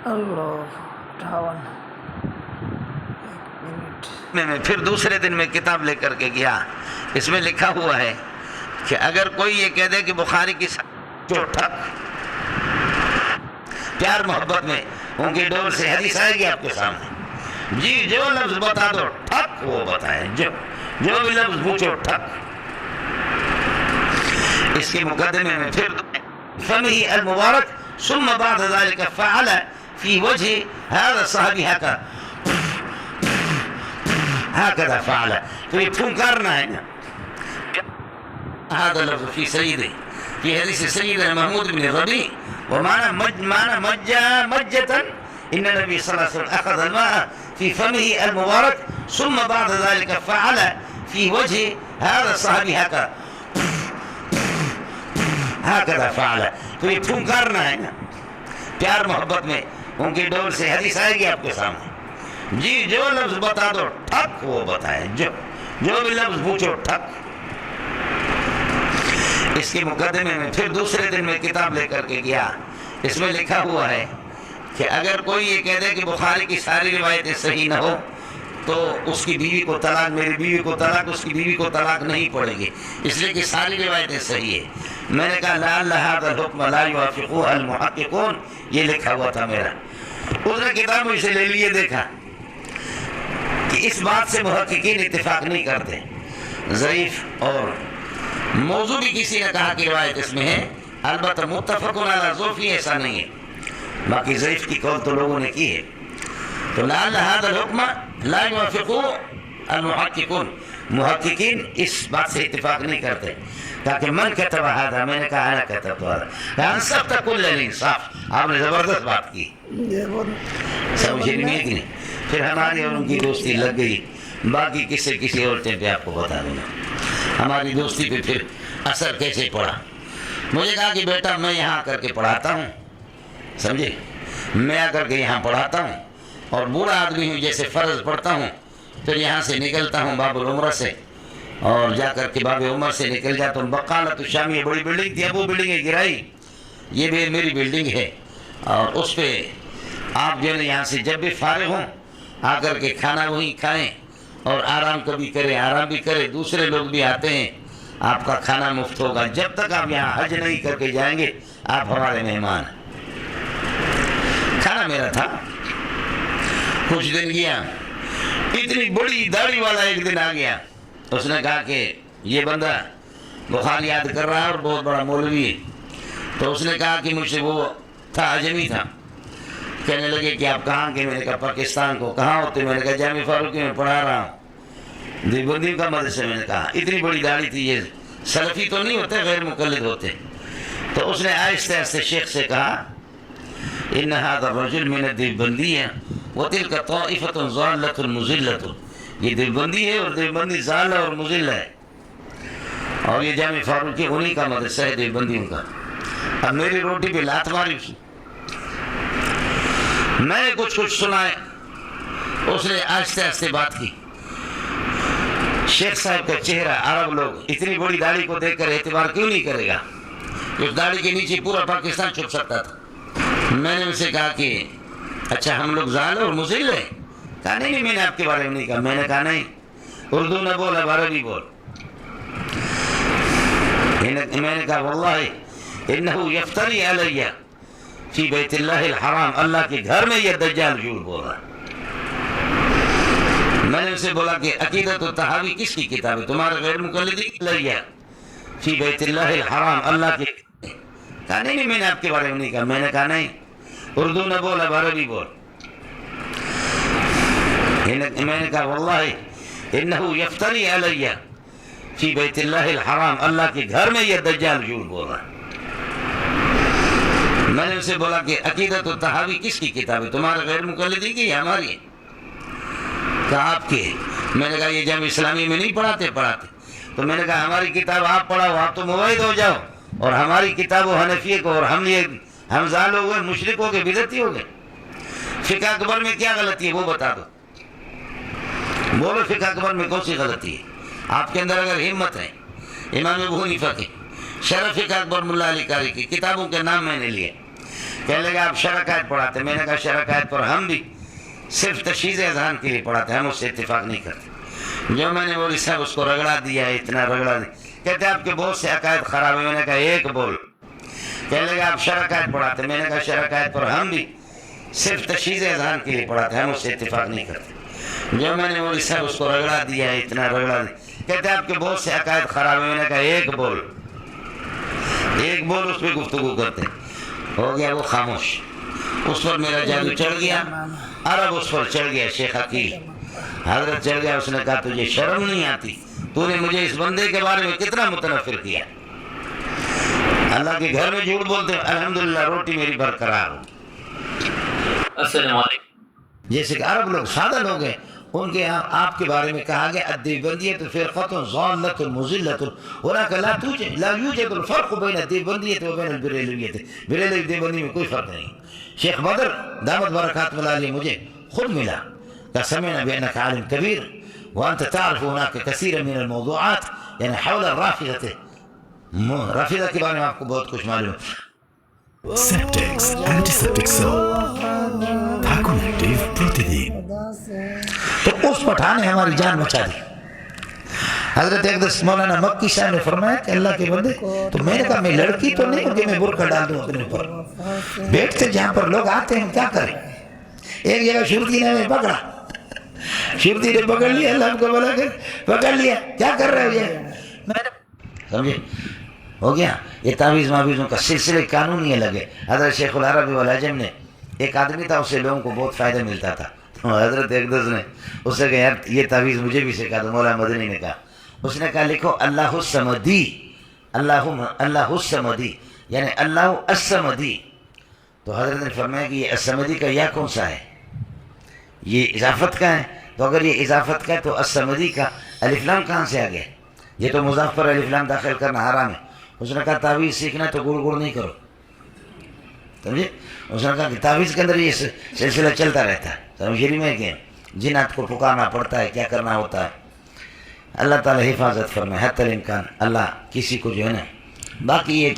اللہ 58 میں پھر دوسرے دن میں کتاب لے کر کے گیا، اس میں لکھا ہوا ہے کہ اگر کوئی یہ کہہ دے کہ بخاری کی جو ٹھک پیار محبت میں ان کی ڈول سے حدیث آئے گی آپ کے سامنے، جی جو لفظ بتا دو ٹھک وہ بتائیں، جو بھی لفظ پوچھو ٹھک۔ اس کے مقدمے میں پھر فمہ المبارک ثم بعد ذلك فعل في وجه هذا الصحابي هكذا فعل، تو یہ پھنکارنا ہے نا۔ هذا اللفظ في سيده في حديث سيدنا محمود بن الربيع ومعنى مجة إن النبي صلى الله عليه وسلم أخذ الماء في فمه المبارك ثم بعد ذلك فعل في وجه هذا الصحابي هكذا فعل، تو یہ پھنکارنا ہے نا۔ پیار محبت میں ان کی ڈول سے حدیث آئے گی آپ کے سامنے، جی جو لفظ بتا دو ٹھک وہ بتائیں، جو بھی لفظ پوچھو ٹھک۔ اس کے مقدمے میں پھر دوسرے دن میں کتاب لے کر کے گیا، اس میں لکھا ہوا ہے کہ اگر کوئی یہ کہہ دے کہ بخاری کی ساری روایتیں صحیح نہ ہو تو اس کی بیوی کو طلاق، میری بیوی کو طلاق، اس کی بیوی کو طلاق نہیں پڑے گی، اس لیے کہ ساری روایتیں صحیح ہیں۔ میں نے کہا لعل هذا الحكم لا يوافقه المحققون، یہ لکھا ہوا تھا میرا۔ اس نے کتاب مجھ سے لے لیے، دیکھا کہ اس بات سے محققین اتفاق نہیں کرتے، ضعیف اور موضوع بھی کسی نے کہا کہ روایت اس میں ہے، البتہ متفق علی ضعفی ایسا نہیں ہے، باقی ضعیف کی قول تو لوگوں نے کی ہے۔ تو لعل هذا الحكم لا يوافقه المحققون، محققین اس بات سے اتفاق نہیں کرتے۔ تاکہ من کتب هذا، میں نے کہا انا کتبت هذا، انصفت کل الانصاف، آپ نے زبردست بات کی، سمجھے نہیں کہ نہیں۔ پھر ہماری اور ان کی دوستی لگ گئی، باقی کسی اور ٹائم پہ آپ کو بتا دوں گا ہماری دوستی پہ پھر اثر کیسے پڑا۔ مجھے کہا کہ بیٹا میں یہاں آ کر کے پڑھاتا ہوں، سمجھے، میں آ کر کے یہاں پڑھاتا ہوں اور بوڑھا آدمی ہوں، جیسے فرض پڑھتا ہوں پھر یہاں سے نکلتا ہوں باب العمرہ سے، اور جا کر کے باب عمر سے نکل جاتا ہوں۔ بقالۃ الشامیہ بڑی بلڈنگ تھی، اب وہ بلڈنگ گرائی، یہ بھی میری بلڈنگ ہے، اور اس پہ آپ جو ہے یہاں سے جب بھی فارغ ہوں آ کر کے کھانا وہیں کھائیں اور آرام کبھی کریں، آرام بھی کریں، دوسرے لوگ بھی آتے ہیں، آپ کا کھانا مفت ہوگا، جب تک آپ یہاں حج نہیں کر کے جائیں گے آپ ہمارے مہمان ہیں۔ کھانا میرا تھا، کچھ دن گیا، اتنی بڑی داڑھی والا ایک دن آ گیا، اس نے کہا کہ یہ بندہ بخاری یاد کر رہا ہے اور بہت بڑا مولوی ہے، تو اس نے کہا کہ مجھ سے وہ تھا عجمی تھا، کہنے لگے کہ آپ کہاں کے؟ میں نے کہا پاکستان کو۔ کہاں ہوتے؟ میں نے کہا جامع فاروقی میں پڑھا رہا ہوں، دیوبندی کا مدرسہ۔ میں نے کہا اتنی بڑی داڑھی تھی، یہ سلفی تو نہیں ہوتے، غیر مقلد ہوتے۔ تو اس نے آہستہ آہستہ شیخ سے کہا ان هذا الرجل من الدیوبندیہ وتلك طائفة ضالة مضلة، یہ دیوبندی ہے اور دیوبندی ضال اور مضل ہے، اور یہ جامع فاروقی انہی کا مدرسہ ہے دیوبندیوں کا۔ اب میری روٹی پہ لات ماری اس نے، میں نے کچھ سنائے، اس نے آہستہ آہستہ بات کی۔ شیخ صاحب کا چہرہ، عرب لوگ اتنی بڑی داڑھی کو دیکھ کر اعتبار کیوں نہیں کرے گا؟ اس داڑھی کے نیچے پورا پاکستان چھپ سکتا تھا۔ میں نے ان سے کہا کہ اچھا ہم لوگ ضال اور مضل ہیں؟ کہا نہیں میں نے آپ کے بارے میں نہیں کہا۔ میں نے کہا نہیں، اردو نہ بول، اب عربی بول۔ میں نے کہا واللہ انہو یفتری علی فی بیت اللہ الحرام، اللہ کے گھر میں یہ دجال جھوٹ بول رہا ہے۔ میں نے اسے بولا کہ عقیدۃ الطحاوی کس کی کتاب ہے؟ تمہارے غیر مقلدی کی لئی ہے، فی بیت اللہ الحرام، اللہ کے۔ کہا نہیں میں نے آپ کے بارے میں نہیں کہا۔ میں نے کہا نہیں، اردو نہ بول، اب عربی بول۔ میں نے کہا واللہ انہو یفتری علی فی بیت اللہ الحرام، اللہ کے گھر میں یہ دجال جھوٹ بول رہا ہے۔ میں نے اسے بولا کہ عقیدۃ الطحاوی کس کی کتاب ہے؟ تمہارے غیر مقلدی کی یا ہماری؟ کہا آپ کی۔ میں نے کہا یہ جامعہ اسلامی میں نہیں پڑھاتے؟ تو میں نے کہا ہماری کتاب آپ پڑھاؤ، آپ تو موحد ہو جاؤ، اور ہماری کتاب و حنفیہ کو، اور ہم ضال ہو گئے، مشرک ہو گئے، بدعتی ہو گئے۔ فقہ اکبر میں کیا غلطی ہے وہ بتا دو، بولو فقہ اکبر میں کون سی غلطی ہے؟ آپ کے اندر اگر ہمت ہے، امام ابو حنیفہ کی شرح فقہ اکبر ملا علی قاری کی کتابوں کے نام میں نے لیے، کہنے لگا آپ شرکائت پڑھاتے. میں نے کہا شرکائت پر ہم بھی صرف تشخیص اذہان کے لیے پڑھاتے, ہم اس سے اتفاق نہیں کرتے. جو میں نے بولی صاحب اس کو رگڑا دیا, اتنا رگڑا دیا. کہتے آپ کے بہت سے عقائد خراب ہیں. میں نے کہا ایک بول. کہنے لگا آپ شرکائت پڑھاتے. میں نے کہا شرکائت پر ہم بھی صرف تشخیص اذہان کے لیے پڑھاتے, ہم اس سے اتفاق نہیں کرتے. جو میں نے بولی صاحب اس کو رگڑا دیا, اتنا رگڑا دیا. کہتے آپ کے بہت سے عقائد خراب ہیں. میں نے کہا ایک بول. ایک بول اس پہ گفتگو کرتے. ہو گیا وہ خاموش. اس پر میرا جادو چڑھ گیا, عرب اس پر چڑھ گیا. شیخ عقیل حضرت چڑھ گیا. اس نے کہا تجھے شرم نہیں آتی؟ تو نے مجھے اس بندے کے بارے میں کتنا متنفر کیا. اللہ کے گھر میں جھوٹ بولتے ہیں, الحمدللہ روٹی میری برقرار ہو. السلام علیکم. جیسے کہ عرب لوگ سادہ لوگ ہیں, ان کے یہاں آپ کے بارے میں کہا گیا الدیوبندیۃ فرقۃ ضالۃ مضلۃ ولکن لا یوجد الفرق بین الدیوبندیۃ و بین البریلویۃ. بریلوی دیوبندی میں کوئی فرق نہیں. شیخ بدر دامت برکات علیہ مجھے خود ملا, کہ سمعنا بانک عالم کبیر وانت تعرف هناك كثيرا من الموضوعات یعنی حول الرافضہ. رافضہ کے بارے میں آپ کو بہت کچھ معلوم ہے. Septex Antiseptic Soap Thakur Active Protein. تو اس پٹھان نے ہماری جان بچا دی. حضرت اقدس مولانا مکی صاحب نے فرمایا کہ اللہ کے بندے, تو میں نے کہا میں لڑکی تو نہیں ہوں کہ میں برقع ڈال دوں اپنے اوپر. بیٹھتے جہاں پر لوگ آتے ہیں کیا کریں. ایک جگہ شرطی نے ہمیں پکڑا, شرطی نے پکڑ لیا, اللہ کو بولا کہ پکڑ لیا, کیا کر رہے ہو یہ. سمجھے ہو گیا. یہ تعویذ معویذوں کا سلسلے قانونی لگے. حضرت شیخ العرب والعجم نے, ایک آدمی تھا, اسے لوگوں کو بہت فائدہ ملتا تھا. تو حضرت اقدس نے اس سے کہا یار یہ تعویذ مجھے بھی سکھا دو. مولانا مدنی نے کہا, اس نے کہا لکھو اللہ الصمدی, اللہ الصمدی یعنی اللہ الصمدی. تو حضرت نے فرمایا کہ یہ الصمدی کا یا کون سا ہے, یہ اضافت کا ہے. تو اگر یہ اضافت کا ہے تو الصمدی کا الف لام کہاں سے آ گیا؟ یہ تو مضاف پر الف لام داخل کرنا حرام ہے. اس نے کہا تعویذ سیکھنا تو گڑ گڑ نہیں کرو. سمجھے. اس نے کہا کہ تعویذ کے اندر یہ سلسلہ چلتا رہتا ہے. سمجھے میں کہ جنات کو پکارنا پڑتا ہے, کیا کرنا ہوتا ہے. اللہ تعالی حفاظت فرمائے حتی الامکان. اللہ کسی کو جو ہے نا, باقی یہ